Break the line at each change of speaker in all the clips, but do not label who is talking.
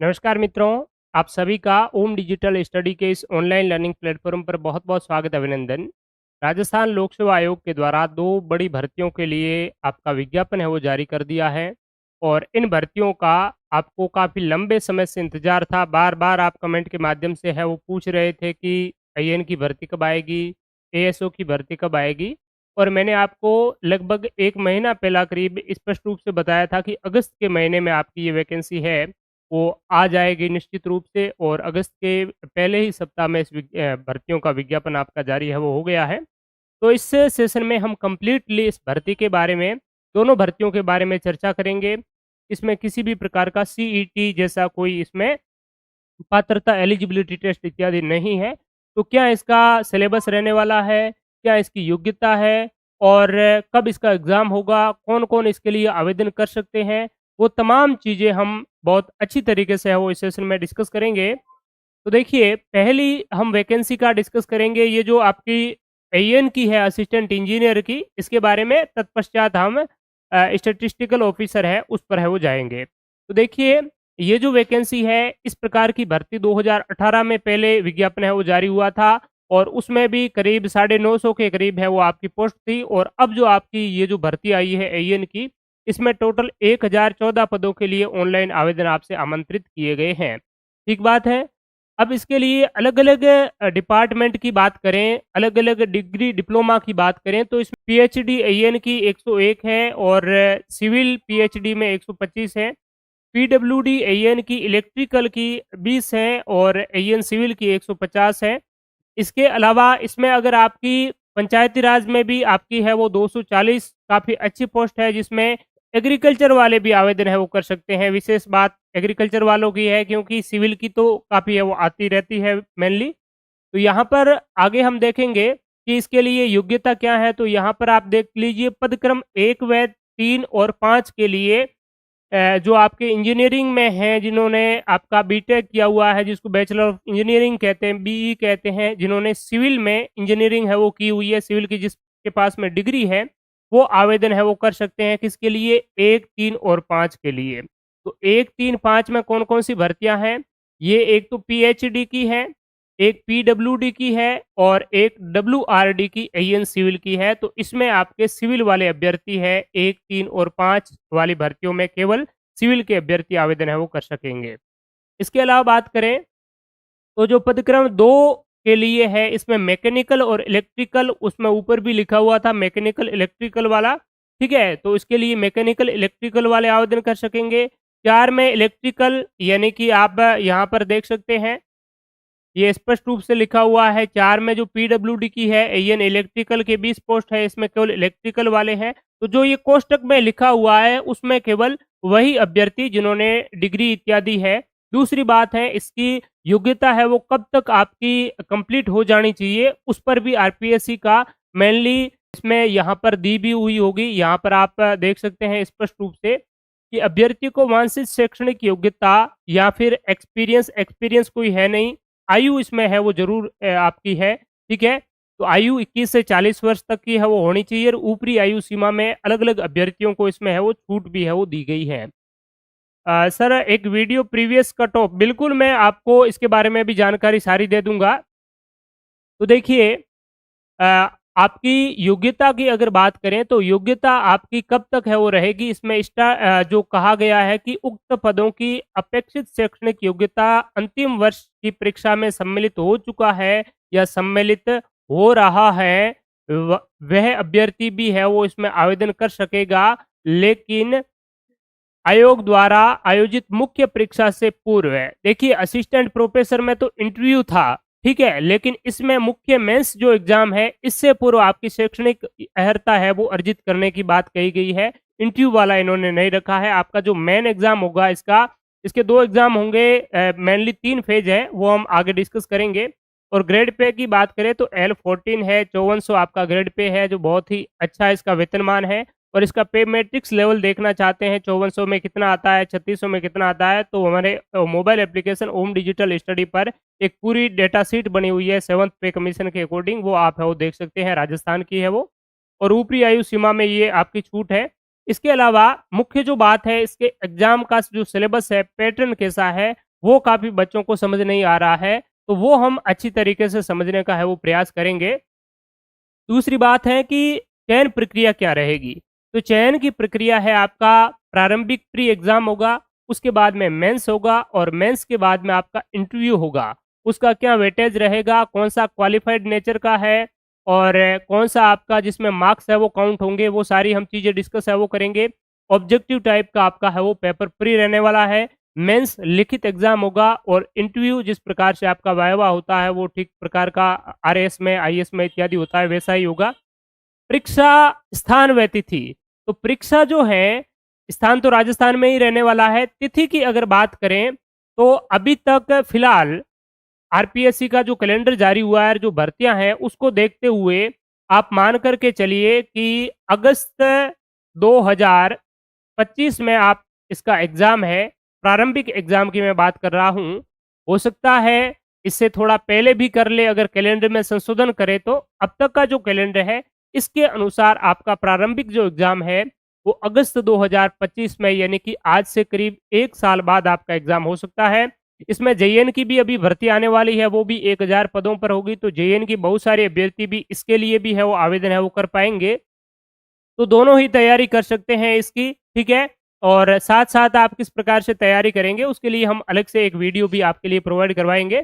नमस्कार मित्रों, आप सभी का ओम डिजिटल स्टडी के इस ऑनलाइन लर्निंग प्लेटफॉर्म पर बहुत-बहुत स्वागत अभिनंदन। राजस्थान लोक सेवा आयोग के द्वारा 2 बड़ी भर्तियों के लिए आपका विज्ञापन है वो जारी कर दिया है और इन भर्तियों का आपको काफ़ी लंबे समय से इंतज़ार था। बार-बार आप कमेंट के माध्यम से है वो पूछ रहे थे कि आईएएन की भर्ती कब आएगी? एएसओ की भर्ती कब आएगी? और मैंने आपको लगभग 1 महीना पहला करीब स्पष्ट रूप से बताया था कि अगस्त के महीने में आपकी ये वैकेंसी है वो आ जाएगी निश्चित रूप से और अगस्त के पहले ही सप्ताह में इस भर्तियों का विज्ञापन आपका जारी है वो हो गया है। तो इस सेशन में हम कंप्लीटली इस भर्ती के बारे में, दोनों भर्तियों के बारे में चर्चा करेंगे। इसमें किसी भी प्रकार का सीईटी जैसा कोई इसमें पात्रता एलिजिबिलिटी टेस्ट इत्यादि नहीं है। तो क्या इसका सिलेबस रहने वाला है? क्या इसकी योग्यता है? और कब इसका एग्ज़ाम होगा? कौन-कौन इसके लिए आवेदन कर सकते हैं? वो तमाम चीज़ें हम बहुत अच्छी तरीके से है वो इस सेशन में डिस्कस करेंगे। तो देखिए, पहली हम वैकेंसी का डिस्कस करेंगे, ये जो आपकी एएन की है असिस्टेंट इंजीनियर की, इसके बारे में तत्पश्चात हम स्टैटिस्टिकल ऑफिसर है, उस पर है वो जाएँगे। तो देखिए, ये जो वैकेंसी है, इस प्रकार की भर्ती 2018 में पहले विज्ञापन है वो जारी हुआ था और उसमें भी करीब 950 के करीब है वो आपकी पोस्ट थी और अब जो आपकी ये जो भर्ती आई है एएन की, इसमें टोटल 1014 पदों के लिए ऑनलाइन आवेदन आपसे आमंत्रित किए गए हैं। ठीक बात है? अब इसके लिए अलग-अलग डिपार्टमेंट की बात करें, अलग-अलग डिग्री डिप्लोमा की बात करें तो इसमें पीएचडी एएन की 101 है और सिविल पीएचडी में 125 है। पीडब्ल्यूडी एएन की इलेक्ट्रिकल की 20 है और एएन सिविल की 150 है। इसके अलावा इसमें अगर आपकी पंचायती राज में भी आपकी है वो 240 काफ़ी अच्छी पोस्ट है जिसमें एग्रीकल्चर वाले भी आवेदन है वो कर सकते हैं। विशेष बात एग्रीकल्चर वालों की है क्योंकि सिविल की तो काफ़ी है वो आती रहती है मेनली। तो यहाँ पर आगे हम देखेंगे कि इसके लिए योग्यता क्या है, तो यहाँ पर आप देख लीजिए पदक्रम 1 व 3 और 5 के लिए जो आपके इंजीनियरिंग में हैं जिन्होंने आपका बीटेक किया हुआ है जिसको बैचलर ऑफ इंजीनियरिंग कहते हैं, बीई कहते हैं, जिन्होंने सिविल में इंजीनियरिंग है वो की हुई है, सिविल की जिसके पास में डिग्री है, वो आवेदन है वो कर सकते हैं किसके लिए 1, 3 और 5 के लिए। तो 1, 3, 5 में कौन-कौन सी भर्तियाँ हैं? ये एक तो पीएचडी की है, एक पीडब्ल्यूडी की है और एक डब्ल्यूआरडी की एएन सिविल की है। तो इसमें आपके सिविल वाले अभ्यर्थी है 1, 3 और 5 वाली भर्तियों में केवल सिविल के अभ्यर्थी आवेदन है वो कर सकेंगे। इसके अलावा बात करें तो जो पदक्रम 2 के लिए है इसमें मैकेनिकल और इलेक्ट्रिकल उसमें ऊपर भी लिखा हुआ था मैकेनिकल इलेक्ट्रिकल वाला, ठीक है? तो इसके लिए मैकेनिकल इलेक्ट्रिकल वाले आवेदन कर सकेंगे। 4 में इलेक्ट्रिकल यानी कि आप यहाँ पर देख सकते हैं ये स्पष्ट रूप से लिखा हुआ है 4 में जो पीडब्ल्यूडी की है एएन इलेक्ट्रिकल के 20 पोस्ट है इसमें केवल इलेक्ट्रिकल वाले हैं। तो जो ये कोष्टक में लिखा हुआ है उसमें केवल वही अभ्यर्थी जिन्होंने डिग्री इत्यादि है। दूसरी बात है इसकी योग्यता है वो कब तक आपकी कंप्लीट हो जानी चाहिए उस पर भी आरपीएससी का मेनली इसमें यहाँ पर दी भी हुई होगी। यहाँ पर आप देख सकते हैं स्पष्ट रूप से कि अभ्यर्थी को वांछित शैक्षणिक योग्यता या फिर एक्सपीरियंस कोई है नहीं। आयु इसमें है वो ज़रूर आपकी है, ठीक है? तो आयु 21 से 40 वर्ष तक की है वो होनी चाहिए और ऊपरी आयु सीमा में अलग-अलग अभ्यर्थियों को इसमें है वो छूट भी है वो दी गई है। सर एक वीडियो प्रीवियस कट ऑफ बिल्कुल मैं आपको इसके बारे में भी जानकारी सारी दे दूँगा। तो देखिए अ, आपकी योग्यता की अगर बात करें तो योग्यता आपकी कब तक है वो रहेगी इसमें जो कहा गया है कि उक्त पदों की अपेक्षित शैक्षणिक योग्यता अंतिम वर्ष की परीक्षा में सम्मिलित हो चुका है या सम्मिलित हो रहा है वह अभ्यर्थी भी है वो इसमें आवेदन कर सकेगा लेकिन आयोग द्वारा आयोजित मुख्य परीक्षा से पूर्व है। देखिए असिस्टेंट प्रोफेसर में तो इंटरव्यू था, ठीक है? लेकिन इसमें मुख्य मेंस जो एग्ज़ाम है, इससे पूर्व आपकी शैक्षणिक अर्हता है वो अर्जित करने की बात कही गई है। इंटरव्यू वाला इन्होंने नहीं रखा है। आपका जो मेन एग्ज़ाम होगा इसके 2 एग्ज़ाम होंगे मेनली 3 फेज़ है, वो हम आगे डिस्कस करेंगे। और ग्रेड पे की बात करें तो L14 है, 5400 आपका ग्रेड पे है जो बहुत ही अच्छा इसका वेतनमान है। और इसका पे मैट्रिक्स लेवल देखना चाहते हैं 5400 में कितना आता है, 3600 में कितना आता है, तो हमारे मोबाइल एप्लीकेशन ओम डिजिटल स्टडी पर एक पूरी डेटा शीट बनी हुई है 7th पे कमीशन के अकॉर्डिंग वो आप है वो देख सकते हैं, राजस्थान की है वो। और ऊपरी आयु सीमा में ये आपकी छूट है। इसके अलावा मुख्य जो बात है इसके एग्ज़ाम का जो सिलेबस है, पैटर्न कैसा है, वो काफ़ी बच्चों को समझ नहीं आ रहा है, तो वो हम अच्छी तरीके से समझने का है वो प्रयास करेंगे। दूसरी बात है कि चयन प्रक्रिया क्या रहेगी? तो चयन की प्रक्रिया है आपका प्रारंभिक प्री एग्ज़ाम होगा, उसके बाद में मेंस होगा और मेंस के बाद में आपका इंटरव्यू होगा। उसका क्या वेटेज रहेगा, कौन-सा क्वालिफ़ाइड नेचर का है और कौन-सा आपका जिसमें मार्क्स है वो काउंट होंगे, वो सारी हम चीज़ें डिस्कस है वो करेंगे। ऑब्जेक्टिव टाइप का आपका है वो पेपर प्री रहने वाला है। मेंस लिखित एग्ज़ाम होगा और इंटरव्यू जिस प्रकार से आपका वाइवा होता है वो ठीक प्रकार का आरएएस में, आईएएस में इत्यादि होता है वैसा ही होगा। परीक्षा स्थान व तिथि, तो परीक्षा जो है, स्थान तो राजस्थान में ही रहने वाला है। तिथि की अगर बात करें, तो अभी तक फिलहाल आरपीएससी का जो कैलेंडर जारी हुआ है और जो भर्तियाँ हैं, उसको देखते हुए आप मान कर के चलिए कि अगस्त 2025 में आप इसका एग्ज़ाम है, प्रारंभिक एग्ज़ाम की मैं बात कर रहा हूँ। हो सकता है इससे थोड़ा पहले भी कर ले अगर कैलेंडर में संशोधन करें तो। अब तक का जो कैलेंडर है, इसके अनुसार आपका प्रारंभिक जो एग्ज़ाम है, वो अगस्त 2025 में यानी कि आज से करीब 1 साल बाद आपका एग्ज़ाम हो सकता है। इसमें जेईएन की भी अभी भर्ती आने वाली है, वो भी 1000 पदों पर होगी, तो जेईएन की बहुत सारे अभ्यर्थी भी इसके लिए भी है वो आवेदन है वो कर पाएँगे। तो दोनों ही तैयारी कर सकते हैं इसकी, ठीक है? और साथ-साथ आप किस प्रकार से तैयारी करेंगे, उसके लिए हम अलग से एक वीडियो भी आपके लिए प्रोवाइड करवाएँगे।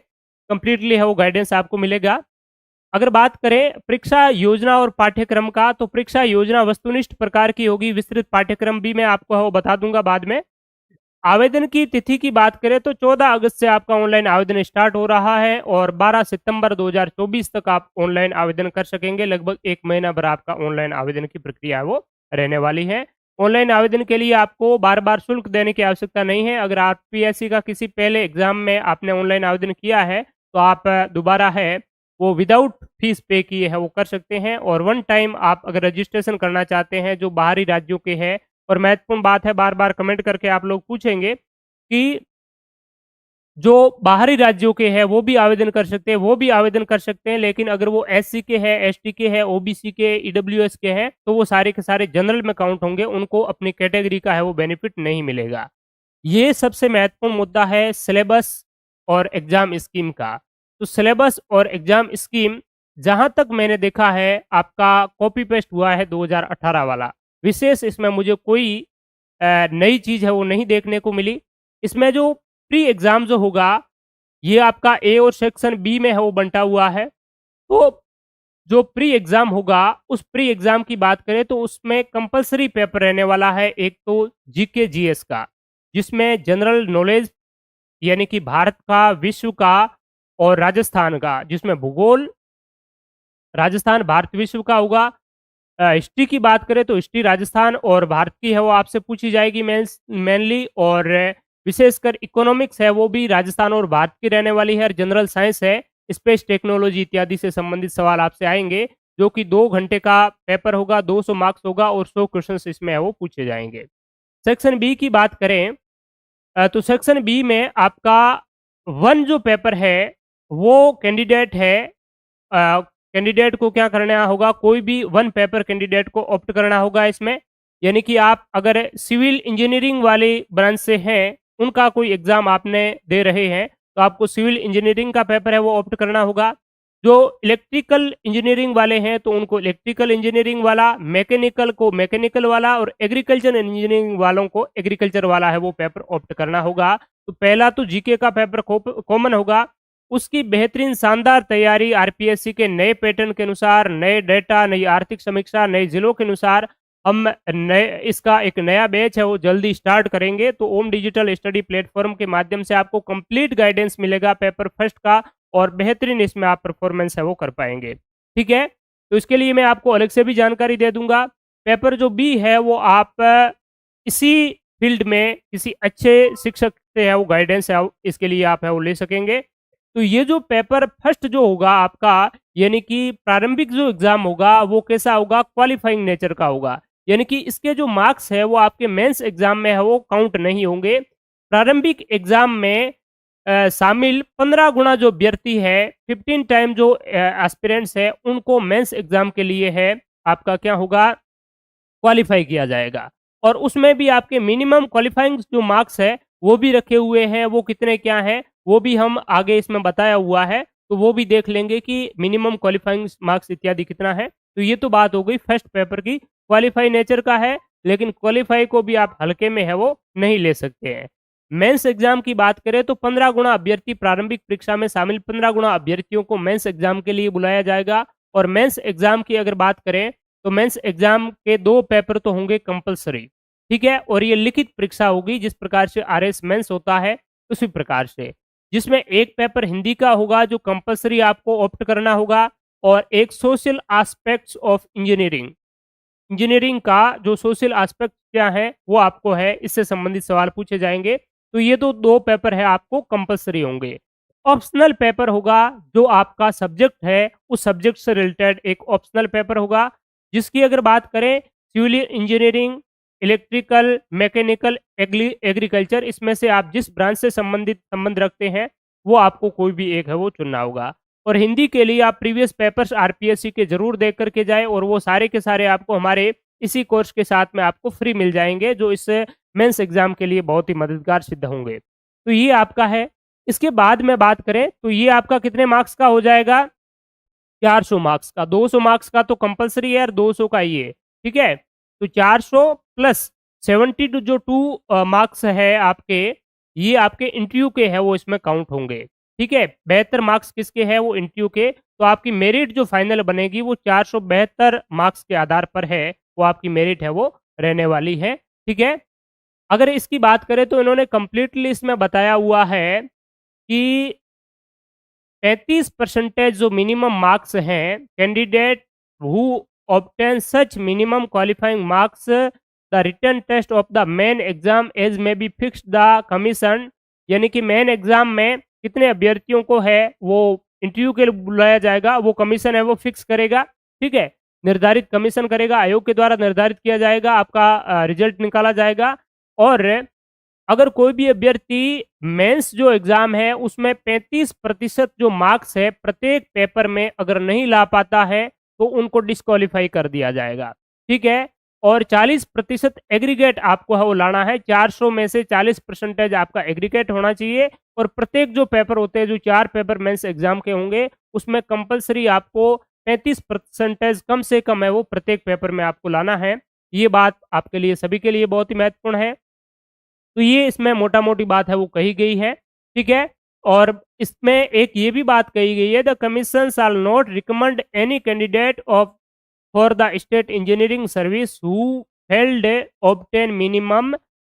कंप्लीटली है वो गाइडेंस आपको मिलेगा। अगर बात करें परीक्षा योजना और पाठ्यक्रम का, तो परीक्षा योजना वस्तुनिष्ठ प्रकार की होगी, विस्तृत पाठ्यक्रम भी मैं आपको है वो बता दूँगा बाद में। आवेदन की तिथि की बात करें तो 14 अगस्त से आपका ऑनलाइन आवेदन स्टार्ट हो रहा है और 12 सितंबर 2024 तक आप ऑनलाइन आवेदन कर सकेंगे। लगभग 1 महीना भर आपका ऑनलाइन आवेदन की प्रक्रिया है वो रहने वाली है। ऑनलाइन आवेदन के लिए आपको बार-बार शुल्क देने की आवश्यकता नहीं है। अगर आरपीएससी का किसी पहले एग्ज़ाम में आपने ऑनलाइन आवेदन किया है, तो आप दोबारा है वो विदाउट फीस पे किए है वो कर सकते हैं और वन टाइम आप अगर रजिस्ट्रेशन करना चाहते हैं जो बाहरी राज्यों के हैं और महत्वपूर्ण बात है बार-बार कमेंट करके आप लोग पूछेंगे कि जो बाहरी राज्यों के हैं वो भी आवेदन कर सकते हैं, वो भी आवेदन कर सकते हैं, लेकिन अगर वो एससी के हैं, एसटी के हैं, ओबीसी के, ईडब्ल्यूएस के हैं, तो वो सारे के सारे जनरल में काउंट होंगे, उनको अपनी कैटेगरी का है वो बेनिफिट नहीं मिलेगा। ये सबसे महत्वपूर्ण मुद्दा है सिलेबस और एग्ज़ाम स्कीम का। तो सिलेबस और एग्ज़ाम स्कीम जहाँ तक मैंने देखा है आपका कॉपी पेस्ट हुआ है 2018 वाला। विशेष इसमें मुझे कोई नई चीज़ है वो नहीं देखने को मिली। इसमें जो प्री एग्ज़ाम जो होगा, ये आपका ए और सेक्शन बी में है वो बँटा हुआ है। तो जो प्री एग्ज़ाम होगा, उस प्री एग्ज़ाम की बात करें तो उसमें कंपल्सरी पेपर रहने वाला है, एक तो जीके जीएस का, जिसमें जनरल नॉलेज यानी कि भारत का, विश्व का और राजस्थान का, जिसमें भूगोल, राजस्थान, भारत, विश्व का होगा। हिस्ट्री की बात करें तो हिस्ट्री राजस्थान और भारत की है वो आपसे पूछी जाएगी मेनली और विशेषकर इकोनॉमिक्स है वो भी राजस्थान और भारत की रहने वाली है और जनरल साइंस है, स्पेस टेक्नोलॉजी इत्यादि से संबंधित सवाल आपसे आएँगे, जो कि 2 घंटे का पेपर होगा, 200 मार्क्स होगा और 100 क्वेश्चंस इसमें है वो पूछे जाएँगे। सेक्शन बी की बात करें तो सेक्शन बी में आपका 1 जो पेपर है, वो कैंडिडेट है कैंडिडेट को क्या करना होगा, कोई भी 1 पेपर कैंडिडेट को ऑप्ट करना होगा इसमें। यानी कि आप अगर सिविल इंजीनियरिंग वाली ब्रांच से हैं, उनका कोई एग्ज़ाम आपने दे रहे हैं, तो आपको सिविल इंजीनियरिंग का पेपर है वो ऑप्ट करना होगा। जो इलेक्ट्रिकल इंजीनियरिंग वाले हैं, तो उनको इलेक्ट्रिकल इंजीनियरिंग वाला, मैकेनिकल को मैकेनिकल वाला और एग्रीकल्चर इंजीनियरिंग वालों को एग्रीकल्चर वाला है वो पेपर ऑप्ट करना होगा। तो पहला तो जीके का पेपर कॉमन होगा, उसकी बेहतरीन शानदार तैयारी आरपीएससी के नए पैटर्न के अनुसार, नए डेटा, नई आर्थिक समीक्षा, नए जिलों के अनुसार हम नए इसका एक नया बैच है वो जल्दी स्टार्ट करेंगे। तो ओम डिजिटल स्टडी प्लेटफॉर्म के माध्यम से आपको कंप्लीट गाइडेंस मिलेगा पेपर फर्स्ट का और बेहतरीन इसमें आप परफॉर्मेंस है वो कर पाएँगे। ठीक है? तो इसके लिए मैं आपको अलग से भी जानकारी दे दूँगा। पेपर जो बी है वो आप इसी फील्ड में किसी अच्छे शिक्षक से है वो गाइडेंस है इसके लिए आप है वो ले सकेंगे। तो ये जो पेपर फर्स्ट जो होगा आपका यानी कि प्रारंभिक जो एग्ज़ाम होगा वो कैसा होगा क्वालिफाइंग नेचर का होगा। यानी कि इसके जो मार्क्स है वो आपके मेंस एग्ज़ाम में है वो काउंट नहीं होंगे। प्रारंभिक एग्ज़ाम में शामिल 15 गुना जो अभ्यर्थी है 15 टाइम जो एस्पिरेंट्स है उनको मेंस एग्ज़ाम के लिए है आपका क्या होगा क्वालीफाई किया जाएगा। और उसमें भी आपके मिनिमम क्वालीफाइंग जो मार्क्स है वो भी रखे हुए हैं, वो कितने क्या हैं, वो भी हम आगे इसमें बताया हुआ है, तो वो भी देख लेंगे कि मिनिमम क्वालिफाइंग मार्क्स इत्यादि कितना है। तो ये तो बात हो गई फर्स्ट पेपर की, क्वालिफाई नेचर का है, लेकिन क्वालिफाई को भी आप हल्के में है वो नहीं ले सकते हैं। मेंस एग्जाम की बात करें तो 15 गुना अभ्यर्थी प्रारंभिक परीक्षा में शामिल 15 गुना अभ्यर्थियों को मेंस एग्जाम के लिए बुलाया जाएगा। और मेंस एग्जाम की अगर बात करें तो मेंस एग्जाम के 2 पेपर तो होंगे कंपल्सरी, ठीक है? और ये लिखित परीक्षा होगी, जिस प्रकार से आरएस मेंस होता है उसी प्रकार से, जिसमें एक पेपर हिंदी का होगा जो कंपल्सरी आपको ऑप्ट करना होगा, और एक social aspects of engineering, engineering का जो सोशल एस्पेक्ट क्या है वो आपको है, इससे संबंधित सवाल पूछे जाएंगे। तो ये तो 2 पेपर है आपको कंपल्सरी होंगे। ऑप्शनल पेपर होगा जो आपका सब्जेक्ट है, उस सब्जेक्ट से रिलेटेड एक ऑप्शनल पेपर होगा, जिसकी अगर बात करें civil engineering, electrical, mechanical, agriculture, इसमें से आप जिस ब्रांच से संबंध रखते हैं वो आपको कोई भी एक है वो चुनना होगा। और हिंदी के लिए आप प्रीवियस पेपर्स आरपीएससी के जरूर देख करके जाएं, और वो सारे के सारे आपको हमारे इसी कोर्स के साथ में आपको फ्री मिल जाएंगे, जो इस मेंस एग्जाम के लिए बहुत ही मददगार सिद्ध होंगे। तो ये आपका है। इसके बाद में बात करें तो ये आपका कितने मार्क्स का हो जाएगा? 400 मार्क्स का। 200 मार्क्स का तो कंपल्सरी है और 200 का ये, ठीक है? तो 400 प्लस 72 जो 2 मार्क्स है आपके, ये आपके इंटरव्यू के हैं वो इसमें काउंट होंगे, ठीक है? 72 मार्क्स किसके हैं? वो इंटरव्यू के। तो आपकी मेरिट जो फाइनल बनेगी वो 472 मार्क्स के आधार पर है, वो आपकी मेरिट है वो रहने वाली है, ठीक है? अगर इसकी बात करें तो इन्होंने कंप्लीटली इसमें बताया हुआ है कि 35% जो मिनिमम मार्क्स हैं, candidate who obtain such minimum qualifying marks the written test of the main exam as may be fix the commission, यानी कि मेन एग्जाम में कितने अभ्यर्थियों को है वो इंटरव्यू के लिए बुलाया जाएगा, वो कमीशन है वो फिक्स करेगा, ठीक है? निर्धारित कमीशन करेगा, आयोग के द्वारा निर्धारित किया जाएगा, आपका रिजल्ट निकाला जाएगा। और अगर कोई भी अभ्यर्थी मेंस जो एग्जाम है उसमें 35% जो मार्क्स है प्रत्येक पेपर में अगर नहीं ला पाता है तो उनको डिस्क्वालीफाई कर दिया जाएगा, ठीक है? और 40% एग्रीगेट आपको है वो लाना है, 400 में से 40% आपका एग्रीगेट होना चाहिए। और प्रत्येक जो पेपर होते हैं, जो 4 पेपर मेंस एग्जाम के होंगे, उसमें कंपलसरी आपको 35% कम से कम है वो प्रत्येक पेपर में आपको लाना है। ये बात आपके लिए सभी के लिए बहुत ही महत्वपूर्ण है। तो ये इसमें मोटा-मोटी बात है वो कही गई है, ठीक है? और इसमें एक ये भी बात कही गई है, the commission shall not recommend any candidate of for the state engineering service who failed obtain minimum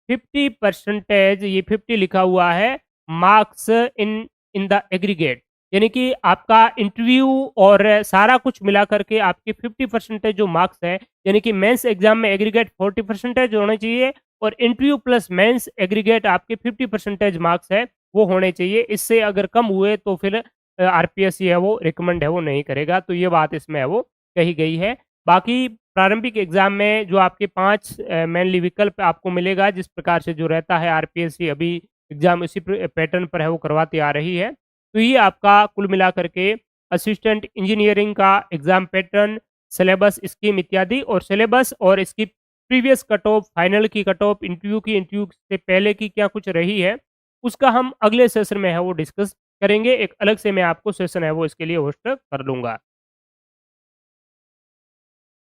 50 percentage, ये 50 लिखा हुआ है, marks in in the aggregate, यानी कि आपका इंटरव्यू और सारा कुछ मिला करके आपके 50% जो मार्क्स है, यानी कि मेंस एग्जाम में एग्रीगेट 40% होने चाहिए, और इंटरव्यू प्लस मेंस एग्रीगेट आपके 50% मार्क्स है वो होने चाहिए। इससे अगर कम हुए तो फिर आरपीएससी है वो रिकमेंड है वो नहीं करेगा। तो ये बात इसमें है वो कही गई है। बाकी प्रारंभिक एग्जाम में जो आपके 5 मेनली विकल्प आपको मिलेगा, जिस प्रकार से जो रहता है आरपीएससी अभी एग्जाम इसी पैटर्न पर है वो करवाती आ रही है। तो ये आपका कुल मिलाकर के असिस्टेंट इंजीनियरिंग का एग्जाम पैटर्न, सिलेबस, स्कीम इत्यादि, और सिलेबस और इसकी प्रीवियस कट ऑफ, फाइनल की कट ऑफ, इंटरव्यू से पहले की क्या कुछ रही है, उसका हम अगले सेशन में है वो डिस्कस करेंगे। एक अलग से मैं आपको सेशन है वो इसके लिए होस्ट कर लूँगा।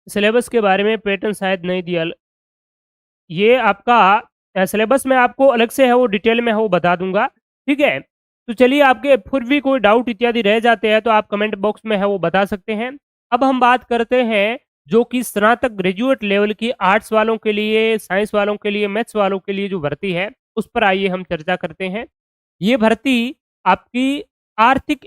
सिलेबस के बारे में पैटर्न शायद नहीं दिया। ये आपका सिलेबस में आपको अलग से है वो डिटेल में है वो बता दूँगा, ठीक है? तो चलिए, आपके फिर भी कोई डाउट इत्यादि रह जाते हैं तो आप कमेंट बॉक्स में है वो बता सकते हैं। अब हम बात करते हैं जो कि स्नातक ग्रेजुएट लेवल की आर्ट्स वालों के लिए, साइंस वालों के लिए, मैथ्स वालों के लिए जो भर्ती है, उस पर आइए हम चर्चा करते हैं। ये भर्ती आपकी आर्थिक